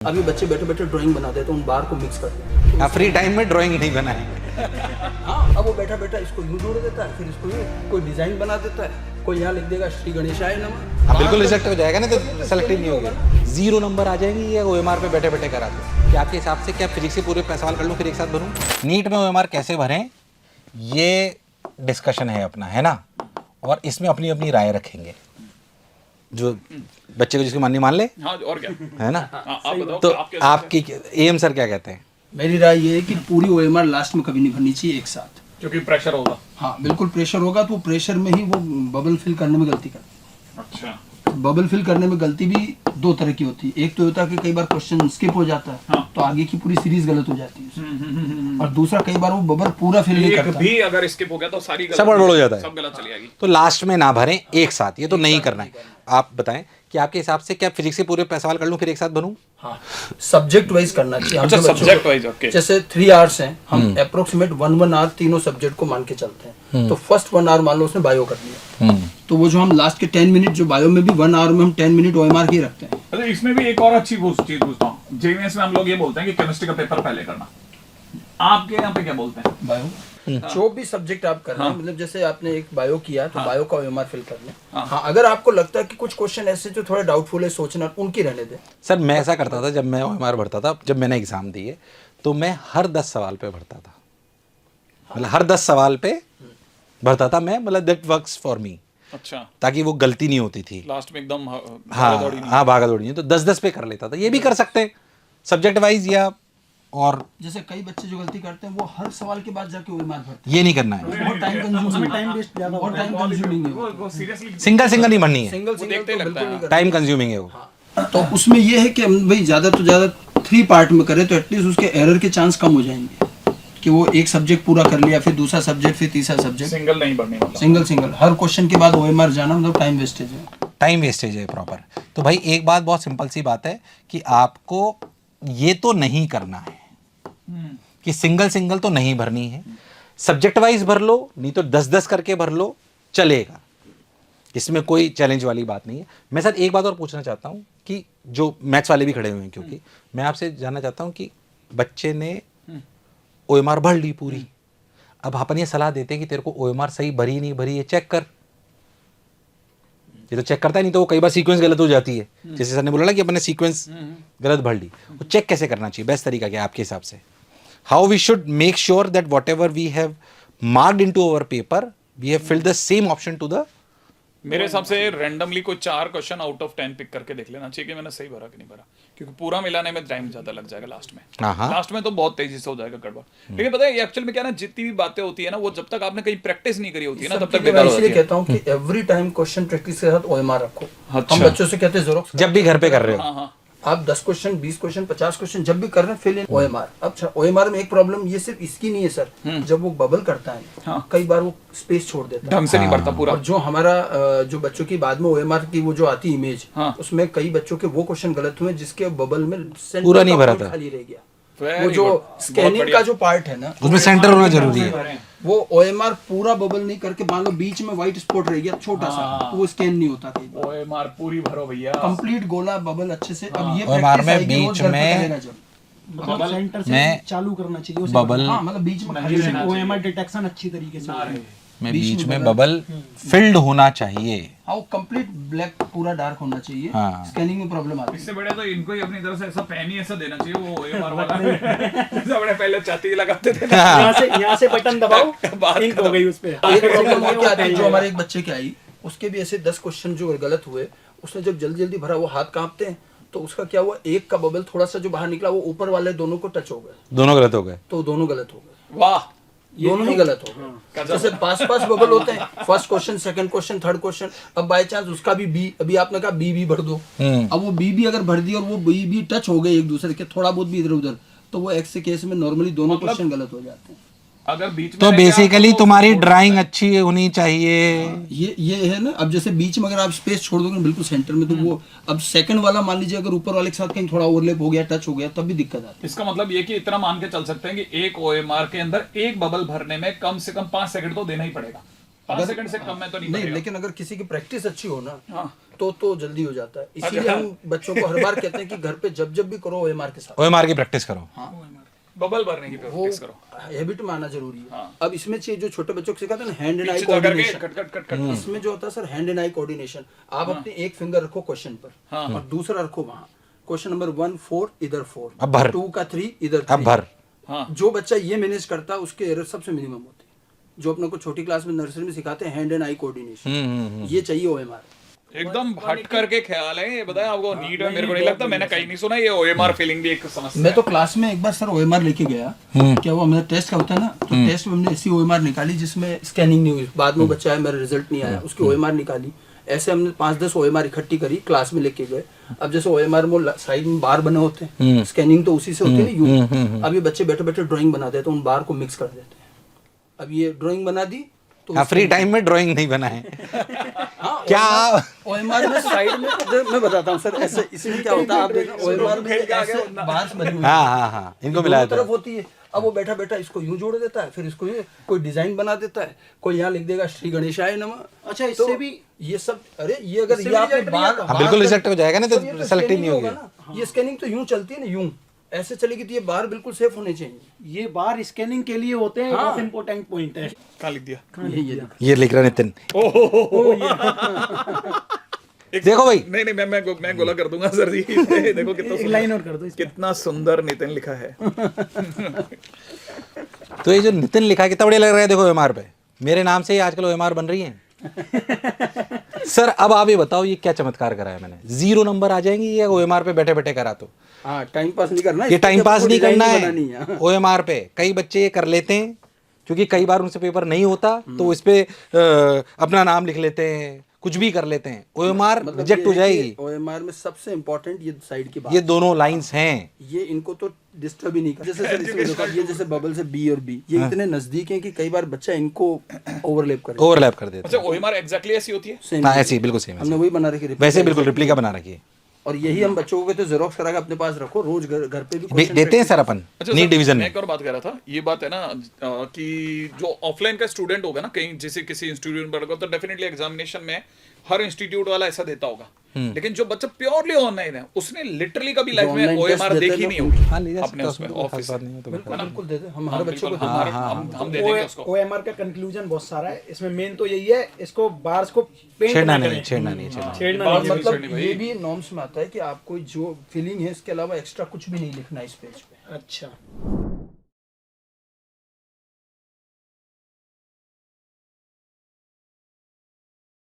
अभी बच्चे बैठे बैठे ड्राइंग बनाते हैं तो उन बार को मिक्स करते हैं। फ्री टाइम में ड्राइंग नहीं बनाए। हाँ, अब वो बैठा बैठा इसको यूं जोड़ देता है, फिर इसको यूं कोई डिजाइन बना देता है, कोई यहाँ लिख देगा श्री गणेशाय नमः। हाँ बिल्कुल रिजेक्ट हो जाएगा ना, तो सेलेक्ट ही नहीं होगा। 0 नंबर आ जाएंगे ये OMR पे बैठे बैठे कराते। क्या आपके हिसाब से क्या फिजिक्स से पूरे सवाल कर लूँ फिर एक साथ भरूँ? नीट में OMR कैसे भरें ये डिस्कशन है अपना, है ना, और इसमें अपनी अपनी राय रखेंगे। जो बच्चे को जिसकी माननी मान ले, हाँ और क्या है ना। आप बताओ तो आपके आपकी AM सर क्या कहते हैं? मेरी राय ये है कि पूरी OMR लास्ट में कभी नहीं भरनी चाहिए एक साथ, क्योंकि प्रेशर होगा। हाँ बिल्कुल प्रेशर होगा, तो प्रेशर में ही वो बबल फिल करने में गलती करते हैं। अच्छा बबल फिल करने में गलती भी दो तरह की होती है। एक तो होता है कि कई बार क्वेश्चन स्किप हो जाता है, हाँ। तो आगे की पूरी सीरीज गलत हो जाती है। और दूसरा कई बार वो बबल पूरा फिल नहीं एक करता। भी अगर स्किप हो गया तो सारी सब गड़बड़ हो जाता है, सब गलत चली जाएगी। तो लास्ट में ना भरें एक साथ, ये तो नहीं करना है। आप बताएं कि आपके हिसाब से क्या फिजिक्स से पूरे सवाल कर लूँ फिर एक साथ भरूँ? हाँ, सब्जेक्ट वाइज करना चाहिए। हम अच्छा, जो बच्चों सब्जेक्ट को- वाइज, ओके। जैसे 3 आवर्स हैं, हम अप्रोक्सीमेट 1 आवर तीनों सब्जेक्ट को मान के चलते हैं। तो फर्स्ट 1 आवर मान लो उसने बायो कर लिया, तो वो जो हम लास्ट के 10 मिनट जो बायो में भी 1 आवर में हम 10 मिनट OMR ही रखते हैं। अच्छा, इसमें भी एक और अच्छी चीज पूछता हूँ। JMS में हम लोग ये बोलते हैं कि केमिस्ट्री का पेपर पहले करना, आपके यहाँ पे क्या बोलते हैं? बायो जो भी सब्जेक्ट आप कर रहे हैं, मतलब जैसे आपने एक बायो किया तो बायो का OMR फिल कर लें। हाँ, अगर आपको लगता है कि कुछ क्वेश्चन ऐसे जो थोड़े डाउटफुल है, सोचना, उनकी रहने दें। सर मैं ऐसा करता था जब मैं OMR भरता था, जब मैंने एग्जाम दिए तो मैं हर 10 सवाल पे भरता था, मतलब हर 10 सवाल पे भरता था मैं, मतलब दैट वर्क्स फॉर मी, अच्छा, ताकि वो गलती नहीं होती थी। लास्ट में एकदम हाँ भागा दौड़ी नहीं, तो 10-10 पे कर लेता था। ये भी कर सकते हैं सब्जेक्ट वाइज, या और जैसे कई बच्चे जो गलती करते हैं वो हर सवाल के बाद जाके OMR भरते ये नहीं करना है। हैं। बहुत टाइम कंज्यूमिंग, टाइम वेस्ट ज्यादा, बहुत टाइम कंज्यूमिंग है वो। वो सीरियसली सिंगल सिंगल नहीं भरनी है, सिंगल सिंगल देखते तो लगता बिल्कुल है। नहीं करते। टाइम कंज्यूमिंग है वो। तो उसमें ये है कि हम भाई ज्यादा तो ज्यादा 3 पार्ट में करें तो एटलीस्ट उसके एरर के चांस कम हो जाएंगे, कि वो एक सब्जेक्ट पूरा कर लिया, फिर दूसरा सब्जेक्ट, फिर तीसरा सब्जेक्ट। सिंगल नहीं बढ़ने वाला। सिंगल हर क्वेश्चन के बाद OMR जाना मतलब टाइम वेस्टेज है। टाइम वेस्टेज है प्रॉपर। तो भाई एक बात बहुत सिंपल सी बात है कि आपको ये तो नहीं करना है कि सिंगल तो नहीं भरनी है, सब्जेक्ट वाइज भर लो, नहीं तो 10-10 करके भर लो, चलेगा, इसमें कोई चैलेंज वाली बात नहीं है। मैं सर एक बात और पूछना चाहता हूँ कि जो मैथ्स वाले भी खड़े हुए हैं, क्योंकि मैं आपसे जानना चाहता हूँ कि बच्चे ने OMR भर ली पूरी, अब अपन ये सलाह देते हैं कि तेरे को OMR सही भरी नहीं भरी है चेक कर, ये तो चेक करता है, नहीं तो वो कई बार सीक्वेंस गलत हो जाती है। जैसे सर ने बोला ना कि अपन ने सीक्वेंस गलत भर ली, वो चेक कैसे करना चाहिए? बेस्ट तरीका क्या है आपके हिसाब से? How we should make sure that whatever we have marked into our paper we have filled the same option to the. मेरे हिसाब से रैंडमली कोई 4 क्वेश्चन आउट ऑफ 10 पिक करके देख लेना चाहिए कि मैंने सही भरा कि नहीं भरा, क्योंकि पूरा मिलाने में टाइम ज्यादा लग जाएगा लास्ट में। हाँ। लास्ट में तो बहुत तेजी से हो जाएगा गड़बड़। लेकिन पता है एक्चुअल में क्या ना, जितनी भी बातें होती है ना, वो जब तक आपने कहीं प्रैक्टिस नहीं करी होती है ना, तब तक सबके लिए बेकार मैं हो इसलिए जाती है। कहता हूँ कि एवरी टाइम क्वेश्चन प्रैक्टिस के साथ OMR रखो। अच्छा। हम बच्चों से कहते हैं ज़ेरॉक्स जब भी घर पे कर रहे हो, हाँ हाँ, आप 10 क्वेश्चन, 20 क्वेश्चन, 50 क्वेश्चन जब भी कर रहे हैं फिल इन OMR। अब OMR में एक प्रॉब्लम ये सिर्फ इसकी नहीं है सर, जब वो बबल करता है हाँ। कई बार वो स्पेस छोड़ देता है, ढंग से नहीं भरता पूरा। और जो हमारा जो बच्चों की बाद में OMR की वो जो आती इमेज, हाँ। उसमें कई बच्चों के वो क्वेश्चन गलत हुए जिसके बबल में सेंटर पूरा नहीं का भरा होल था। खाली रह गया। Very वो जो good, बहुत स्कैनिंग बढ़िया। का जो पार्ट है ना, उसमें सेंटर होना जरूरी है। वो OMR पूरा बबल नहीं करके मान लो बीच में व्हाइट स्पॉट रह गया छोटा सा, तो वो स्कैन नहीं होता कई बार। OMR पूरी भरो भैया। कंप्लीट गोला बबल अच्छे से। अब ये OMR practice में आएगी, रोज बीच घर पे में करेगा जब। बबल सेंटर से मैं चालू करना चाहिए उसे बबल हाँ मतलब बीच में खाली नहीं रहना रहना OMR डिटेक्शन अच्छी तरीके से हो। में बीच में बबल फिल्ड होना चाहिए। हाँ, वो कंप्लीट ब्लैक पूरा डार्क होना चाहिए। हाँ। स्कैनिंग में प्रॉब्लम आती है। इससे बढ़िया तो इनको ही अपनी तरफ से ऐसा पेन ही ऐसा देना चाहिए, वो OMR वाला जैसे अपने पहले छाती लगाते थे ना। यहाँ से बटन दबाओ, बात इंक हो गई उस पे। एक प्रॉब्लम और क्या आती है, जो हमारे एक बच्चे की आई, उसके भी ऐसे 10 क्वेश्चन जो गलत हुए, उसने जब जल्दी जल्दी भरा वो हाथ कांपते हैं, तो उसका क्या हुआ, एक का बबल थोड़ा सा जो बाहर निकला वो ऊपर वाले दोनों को टच हो गए, दोनों गलत हो गए। तो दोनों गलत हो गए, वाह, दोनों ही गलत हो गए। जैसे पास बबल होते हैं, first question, second question, third question, अब बाय चांस उसका भी बी, अभी आपने कहा बी भर दो, अब वो बी अगर भर दिया और वो बी टच हो गए एक दूसरे के, थोड़ा बहुत भी इधर उधर, तो वो एक्स के केस में नॉर्मली दोनों क्वेश्चन गलत हो जाते हैं। अगर बीच में तो रह गया बेसिकली तो तुम्हारी ड्राइंग अच्छी होनी चाहिए। ये है ना। अब जैसे बीच में अगर आप स्पेस छोड़ दोगे बिल्कुल सेंटर में, तो वो अब सेकंड वाला मान लीजिए अगर ऊपर वाले के साथ कहीं थोड़ा ओवरलैप हो गया, टच हो गया, तब भी दिक्कत आती इसका मतलब ये कि इतना मान के चल सकते हैं कि एक OMR के अंदर एक बबल भरने में कम से कम 5 सेकंड तो देना ही पड़ेगा। 5 सेकंड से कम में तो नहीं नहीं, बनेगा। लेकिन अगर किसी की प्रैक्टिस अच्छी हो ना हाँ। तो जल्दी हो जाता है। इसीलिए हम बच्चों को हर बार कहते हैं कि घर पे जब भी करो OMR के साथ OMR की प्रैक्टिस करो। बबल भरने की वो प्रैक्टिस करो। हैबिट में आना जरूरी है। हाँ। अब इसमें चाहिए जो छोटे बच्चों को सिखाते हैं ना, हैंड एंड आई पीछे जा करके coordination. Cut cut cut cut. इसमें जो होता है sir hand and eye coordination. आप अपने एक फिंगर रखो क्वेश्चन पर हाँ। और दूसरा रखो वहाँ। क्वेश्चन नंबर 1 4 इधर 4, अब भर। 2 का 3 इधर अब 3। भर। हाँ। जो बच्चा ये मैनेज करता है उसके एरर सबसे मिनिमम होते हैं। जो अपने को छोटी क्लास में नर्सरी में सिखाते हैं हैंड एंड आई कोऑर्डिनेशन, ये चाहिए OMR। एकदम हट करके ख्याल है ये, बताया आपको नीट में मेरे को नहीं लगता, मैंने कहीं नहीं सुना ये OMR फीलिंग भी एक समस्या मैं तो क्लास में एक बार सर OMR लेके गया, क्या वो हमारा टेस्ट का होता है ना, तो टेस्ट में हमने ऐसी OMR निकाली जिसमें स्कैनिंग नहीं हुई। बाद में बच्चा है मेरा रिजल्ट नहीं आया, उसकी OMR निकाली। ऐसे हमने 5-10 OMR इकट्ठी करी, क्लास में लेके गए। अब जैसे OMR में साइड में बार बने होते हैं, स्कैनिंग तो उसी से होती है ना यूं। अब ये बच्चे बैठे बैठे ड्राइंग बना देते हैं, उन बार को मिक्स कर देते हैं। अब ये ड्राइंग बना दी तो फ्री टाइम में ड्राइंग नहीं बनाए। हाँ, क्या OMR में साइड में मैं बताता हूँ सर, ऐसे इसमें क्या होता है, आप देखो OMR में ऐसे बार्स बनी हुई हाँ इनको मिलाया दोनों था। तरफ होती है। अब वो बैठा बैठा इसको यूं जोड़ देता है, फिर इसको ये कोई डिजाइन बना देता है, कोई यहाँ लिख देगा श्री गणेशाय नमः। अच्छा, इससे भी ये सब, अरे ये अगर इससे ये भी आपने result नहीं बार आता। हाँ, बिल्कुल रिजेक्ट हो जाएगा ना, तो ये सेलेक्ट ही scanning नहीं होगी। ना। ये स्कैनिंग तो यूं चलती है ना, यूं ऐसे चलेगी तो ये बार बिल्कुल सेफ होने चाहिए। ये बार स्कैनिंग के लिए होते हैं, हाँ। बहुत इंपॉर्टेंट पॉइंट है। कहाँ लिख दिया? ये ये लिख रहा नितिन। एक- देखो भाई। नहीं मैं गोला कर दूंगा सर जी। देखो कितना एक सुंदर- लाइन और कर दो इसमें। कितना सुंदर नितिन लिखा है। तो ये जो नितिन लिखा है कितना बढ़िया लग रहा है, देखो OMR पे मेरे नाम से ही आजकल OMR बन रही है। सर अब आप ये बताओ ये क्या चमत्कार करा है मैंने, 0 नंबर आ जाएंगे ये OMR पे बैठे बैठे करा तो। हाँ, टाइम पास नहीं करना, ये टाइम पास नहीं करना बनानी है। OMR पे कई बच्चे ये कर लेते हैं क्योंकि कई बार उनसे पेपर नहीं होता तो इस पे अपना नाम लिख लेते हैं, कुछ भी कर लेते हैं, OMR रिजेक्ट हो जाएगी। OMR में सबसे इम्पोर्टेंट ये साइड की बात, ये दोनों लाइंस हैं। ये इनको तो डिस्टर्ब ही नहीं कर। जैसे सर इसमें देखो, ये जैसे बबल से B और B ये इतने नजदीक हैं कि कई बार बच्चा इनको ओवरलैप कर ओवरलैप कर देते अच्छा OMR एग्जैक्टली ऐसी होती है? सेम। हैं। हाँ ऐसी बिल्कुल सेम हमने वही बना रखी है, वैसे बिल्कुल रिप्लिका बना रखी है। और यही हम बच्चों को कहते हैं जेरोक्स करा के अपने पास रखो, रोज घर पे भी question देते हैं सर अपन अच्छा नीट सर, डिवीजन मैं में। एक और बात कर रहा था, ये बात है ना कि जो ऑफलाइन का स्टूडेंट होगा ना, कहीं जैसे किसी इंस्टीट्यूट में पढ़ेगा तो डेफिनेटली एग्जामिनेशन में हर इंस्टीट्यूट वाला ऐसा देता होगा, लेकिन जो बच्चा प्योरली ऑनलाइन है उसने लिटरली कभी लाइफ में online test OMR देते देखी हैं नहीं ना, होगी हाँ, ले जा अपने सकते हो, उसमें उसमें कोई ऑफिस खास बात नहीं है तो बिल्कुल बिल्कुल देते हैं। हम हर बच्चे को बिल्कुल, देते हैं। हम दे देंगे उसको। OMR का कंक्लूजन बहुत सारा है, इसमें मेन तो यही है, इसको बार्स को पेंट छेड़ना ना नहीं करें। छेड़ना नहीं छेड़ना। छेड़ना बार नहीं बार है। छेड़नी मतलब भाई। ये भी नॉर्म्स में आता है कि आपको जो फीलिंग है इसके अलावा एक्स्ट्रा कुछ भी नहीं लिखना है इस पेज पे। अच्छा।